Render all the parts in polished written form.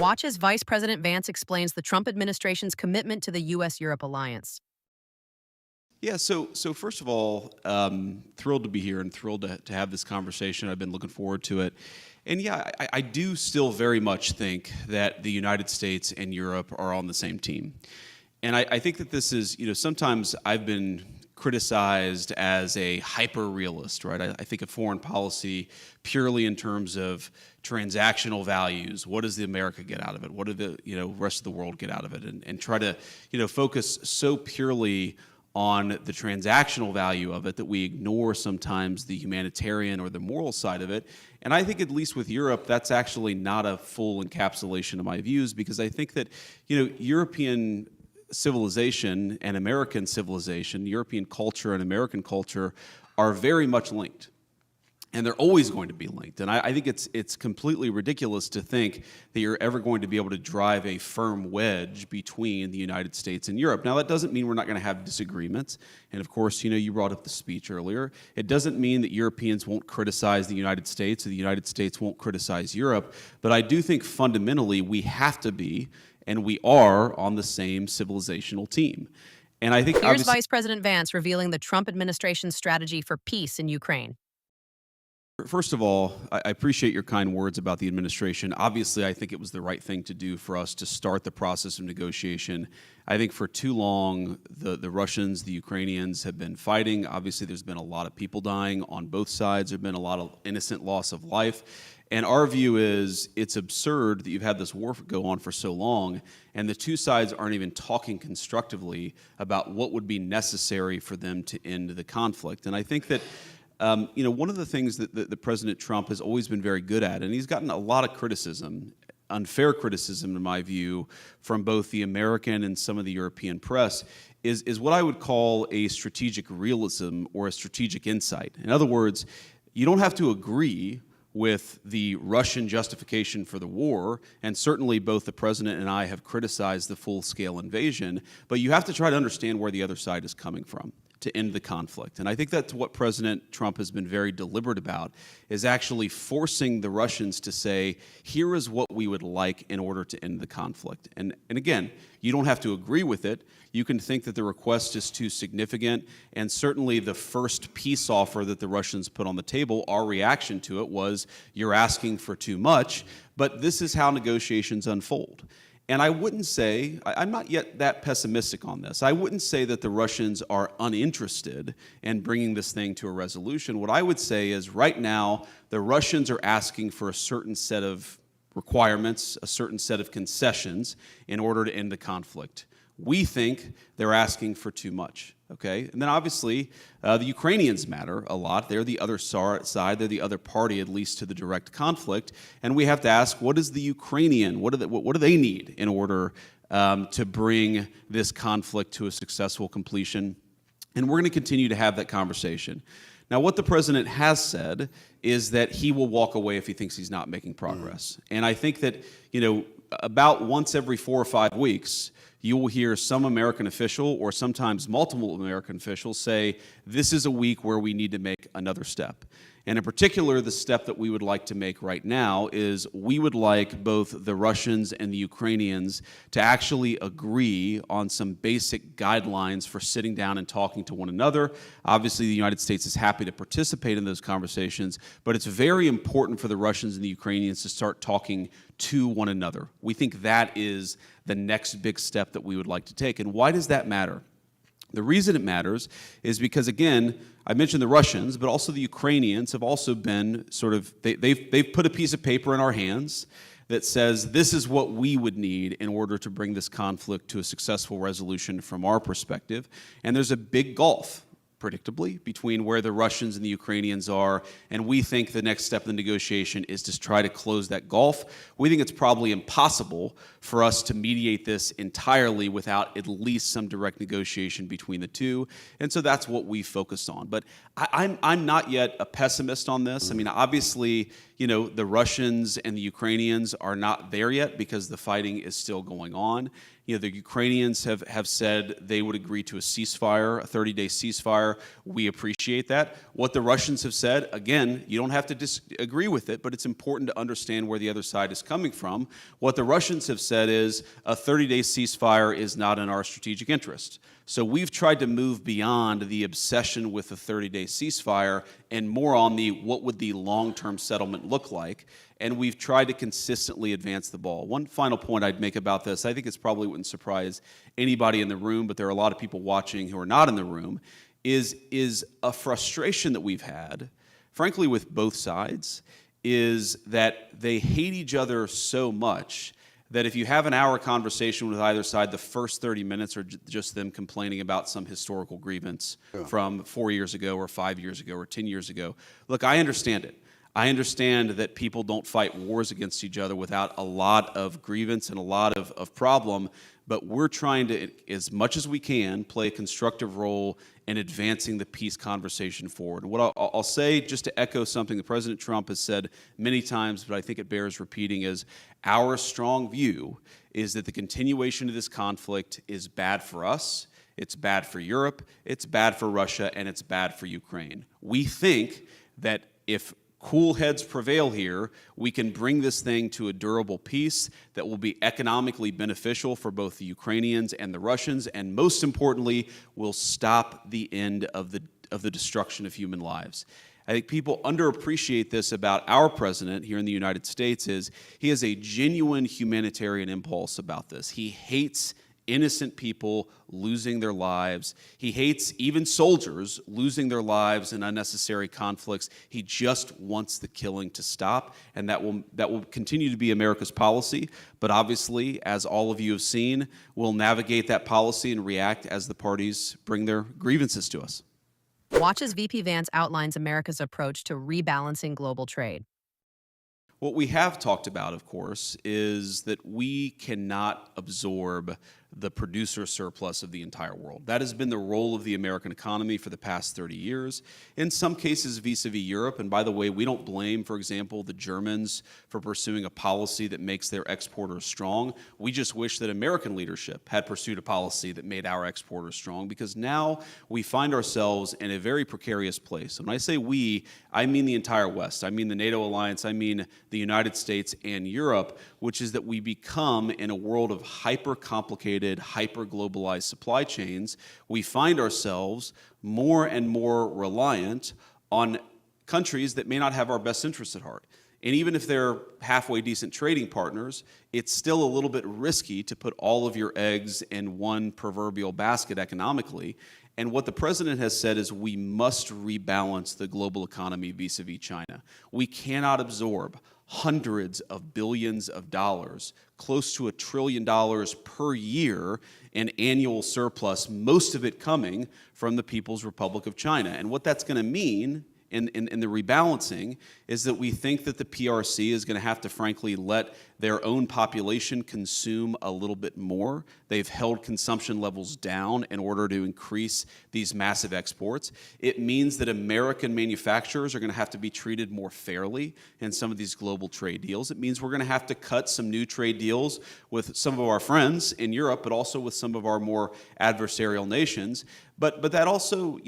Watch as Vice President Vance explains the Trump administration's commitment to the U.S.-Europe alliance. Yeah, so first of all, thrilled to be here and thrilled to have this conversation. I've been looking forward to it. And yeah, I do still very much think that the United States and Europe are on the same team. And I think that this is, sometimes I've been criticized as a hyper-realist, right? I think of foreign policy purely in terms of transactional values. What does the America get out of it? What do the rest of the world get out of it? And try to focus so purely on the transactional value of it that we ignore sometimes the humanitarian or the moral side of it. And I think at least with Europe, that's actually not a full encapsulation of my views, because I think that European civilization and American civilization, European culture and American culture are very much linked. And they're always going to be linked. And I think it's completely ridiculous to think that you're ever going to be able to drive a firm wedge between the United States and Europe. Now, that doesn't mean we're not going to have disagreements. And of course, you brought up the speech earlier. It doesn't mean that Europeans won't criticize the United States or the United States won't criticize Europe. But I do think fundamentally we have to be, and we are, on the same civilizational team. And I think Here's Vice President Vance revealing the Trump administration's strategy for peace in Ukraine. First of all, I appreciate your kind words about the administration. Obviously, I think it was the right thing to do for us to start the process of negotiation. I think for too long, the Russians, the Ukrainians have been fighting. Obviously, there's been a lot of people dying on both sides. There's been a lot of innocent loss of life. And our view is it's absurd that you've had this war go on for so long, and the two sides aren't even talking constructively about what would be necessary for them to end the conflict. And I think that one of the things that President Trump has always been very good at, and he's gotten a lot of criticism, unfair criticism in my view, from both the American and some of the European press, is what I would call a strategic realism or a strategic insight. In other words, you don't have to agree with the Russian justification for the war, and certainly both the president and I have criticized the full-scale invasion, but you have to try to understand where the other side is coming from to end the conflict. And I think that's what President Trump has been very deliberate about, is actually forcing the Russians to say, here is what we would like in order to end the conflict. And again, you don't have to agree with it. You can think that the request is too significant, and certainly the first peace offer that the Russians put on the table, our reaction to it was, you're asking for too much, but this is how negotiations unfold. And I wouldn't say, I'm not yet that pessimistic on this, I wouldn't say that the Russians are uninterested in bringing this thing to a resolution. What I would say is right now, the Russians are asking for a certain set of requirements, a certain set of concessions in order to end the conflict. We think they're asking for too much, okay? And then obviously, the Ukrainians matter a lot. They're the other side. They're the other party, at least to the direct conflict. And we have to ask, what is the Ukrainian? What do they need in order to bring this conflict to a successful completion? And we're going to continue to have that conversation. Now, what the president has said is that he will walk away if he thinks he's not making progress. And I think that, about once every 4 or 5 weeks, you will hear some American official or sometimes multiple American officials say, this is a week where we need to make another step. And in particular, the step that we would like to make right now is we would like both the Russians and the Ukrainians to actually agree on some basic guidelines for sitting down and talking to one another. Obviously, the United States is happy to participate in those conversations, but it's very important for the Russians and the Ukrainians to start talking to one another. We think that is the next big step that we would like to take. And why does that matter? The reason it matters is because, again, I mentioned the Russians, but also the Ukrainians have also been they've put a piece of paper in our hands that says this is what we would need in order to bring this conflict to a successful resolution from our perspective. And there's a big gulf, predictably, between where the Russians and the Ukrainians are, and we think the next step in the negotiation is to try to close that gulf. We think it's probably impossible for us to mediate this entirely without at least some direct negotiation between the two, and so that's what we focus on. But I'm not yet a pessimist on this. I mean, obviously, the Russians and the Ukrainians are not there yet because the fighting is still going on. The Ukrainians have said they would agree to a ceasefire, a 30-day ceasefire. We appreciate that. What the Russians have said, again, you don't have to disagree with it, but it's important to understand where the other side is coming from. What the Russians have said is a 30-day ceasefire is not in our strategic interest. So we've tried to move beyond the obsession with the 30-day ceasefire and more on the what would the long-term settlement look like, and we've tried to consistently advance the ball. One final point I'd make about this, I think it probably wouldn't surprise anybody in the room, but there are a lot of people watching who are not in the room, is a frustration that we've had, frankly with both sides, is that they hate each other so much that if you have an hour conversation with either side, the first 30 minutes are just them complaining about some historical grievance from 4 years ago or 5 years ago or 10 years ago. Look, I understand it. I understand that people don't fight wars against each other without a lot of grievance and a lot of problem, but we're trying to, as much as we can, play a constructive role in advancing the peace conversation forward. What I'll say, just to echo something that President Trump has said many times, but I think it bears repeating, is our strong view is that the continuation of this conflict is bad for us, it's bad for Europe, it's bad for Russia, and it's bad for Ukraine. We think that if cool heads prevail here, we can bring this thing to a durable peace that will be economically beneficial for both the Ukrainians and the Russians, and most importantly, will stop the end of the destruction of human lives. I think people underappreciate this about our president here in the United States is he has a genuine humanitarian impulse about this. He hates innocent people losing their lives. He hates even soldiers losing their lives in unnecessary conflicts. He just wants the killing to stop, and that will continue to be America's policy. But obviously, as all of you have seen, we'll navigate that policy and react as the parties bring their grievances to us. Watch as VP Vance outlines America's approach to rebalancing global trade. What we have talked about, of course, is that we cannot absorb the producer surplus of the entire world. That has been the role of the American economy for the past 30 years, in some cases vis-a-vis Europe. And by the way, we don't blame, for example, the Germans for pursuing a policy that makes their exporters strong. We just wish that American leadership had pursued a policy that made our exporters strong, because now we find ourselves in a very precarious place. And when I say we, I mean the entire West. I mean the NATO alliance. I mean the United States and Europe, which is that we become, in a world of hyper-complicated, hyper-globalized supply chains, we find ourselves more and more reliant on countries that may not have our best interests at heart. And even if they're halfway decent trading partners, it's still a little bit risky to put all of your eggs in one proverbial basket economically. And what the president has said is we must rebalance the global economy vis-a-vis China. We cannot absorb hundreds of billions of dollars, close to $1 trillion per year in annual surplus, most of it coming from the People's Republic of China. And what that's going to mean in the rebalancing is that we think that the PRC is going to have to, frankly, let their own population consume a little bit more. They've held consumption levels down in order to increase these massive exports. It means that American manufacturers are going to have to be treated more fairly in some of these global trade deals. It means we're going to have to cut some new trade deals with some of our friends in Europe, but also with some of our more adversarial nations. But that also,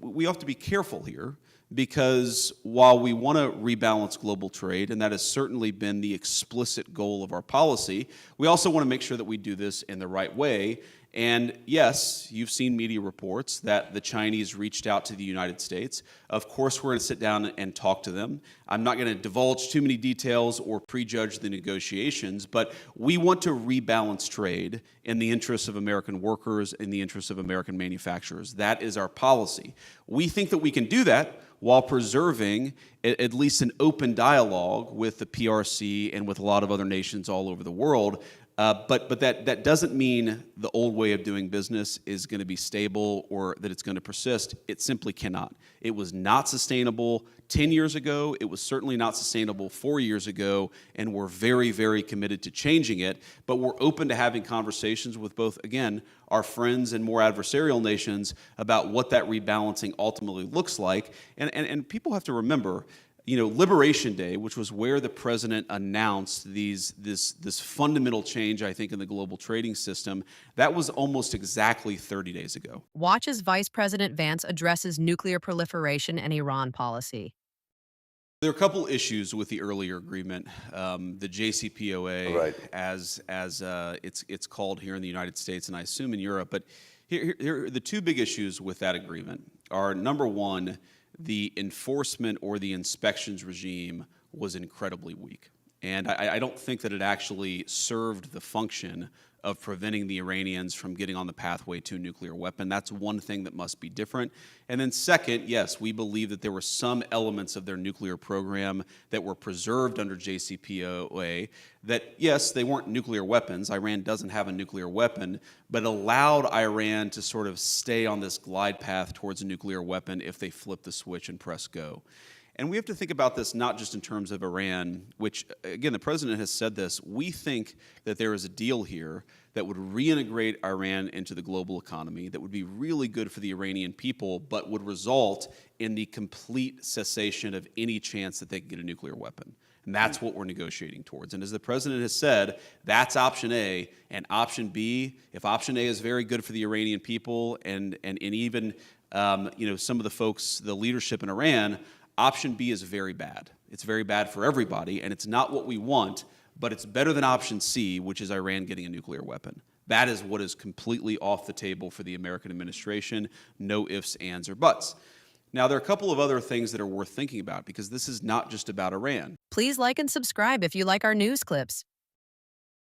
we have to be careful here, because while we want to rebalance global trade, and that has certainly been the explicit goal of our policy, we also want to make sure that we do this in the right way. And yes, you've seen media reports that the Chinese reached out to the United States. Of course, we're going to sit down and talk to them. I'm not going to divulge too many details or prejudge the negotiations, but we want to rebalance trade in the interests of American workers, in the interests of American manufacturers. That is our policy. We think that we can do that while preserving at least an open dialogue with the PRC and with a lot of other nations all over the world. But that doesn't mean the old way of doing business is going to be stable or that it's going to persist. It simply cannot. It was not sustainable 10 years ago. It was certainly not sustainable 4 years ago, and we're very, very committed to changing it. But we're open to having conversations with both, again, our friends and more adversarial nations about what that rebalancing ultimately looks like. And people have to remember, Liberation Day, which was where the president announced this fundamental change, I think, in the global trading system, that was almost exactly 30 days ago. Watch as Vice President Vance addresses nuclear proliferation and Iran policy. There are a couple issues with the earlier agreement, the JCPOA, Right. as it's called here in the United States, and I assume in Europe. But here the two big issues with that agreement are, number one, the enforcement or the inspections regime was incredibly weak. And I don't think that it actually served the function of preventing the Iranians from getting on the pathway to a nuclear weapon. That's one thing that must be different. And then second, yes, we believe that there were some elements of their nuclear program that were preserved under JCPOA that, yes, they weren't nuclear weapons. Iran doesn't have a nuclear weapon, but allowed Iran to sort of stay on this glide path towards a nuclear weapon if they flip the switch and press go. And we have to think about this not just in terms of Iran, which, again, the president has said this. We think that there is a deal here that would reintegrate Iran into the global economy, that would be really good for the Iranian people, but would result in the complete cessation of any chance that they could get a nuclear weapon. And that's what we're negotiating towards. And as the president has said, that's option A. And option B, if option A is very good for the Iranian people and even some of the folks, the leadership in Iran, option B is very bad. It's very bad for everybody, and it's not what we want, but it's better than option C, which is Iran getting a nuclear weapon. That is what is completely off the table for the American administration. No ifs, ands, or buts. Now, there are a couple of other things that are worth thinking about, because this is not just about Iran. Please like and subscribe if you like our news clips.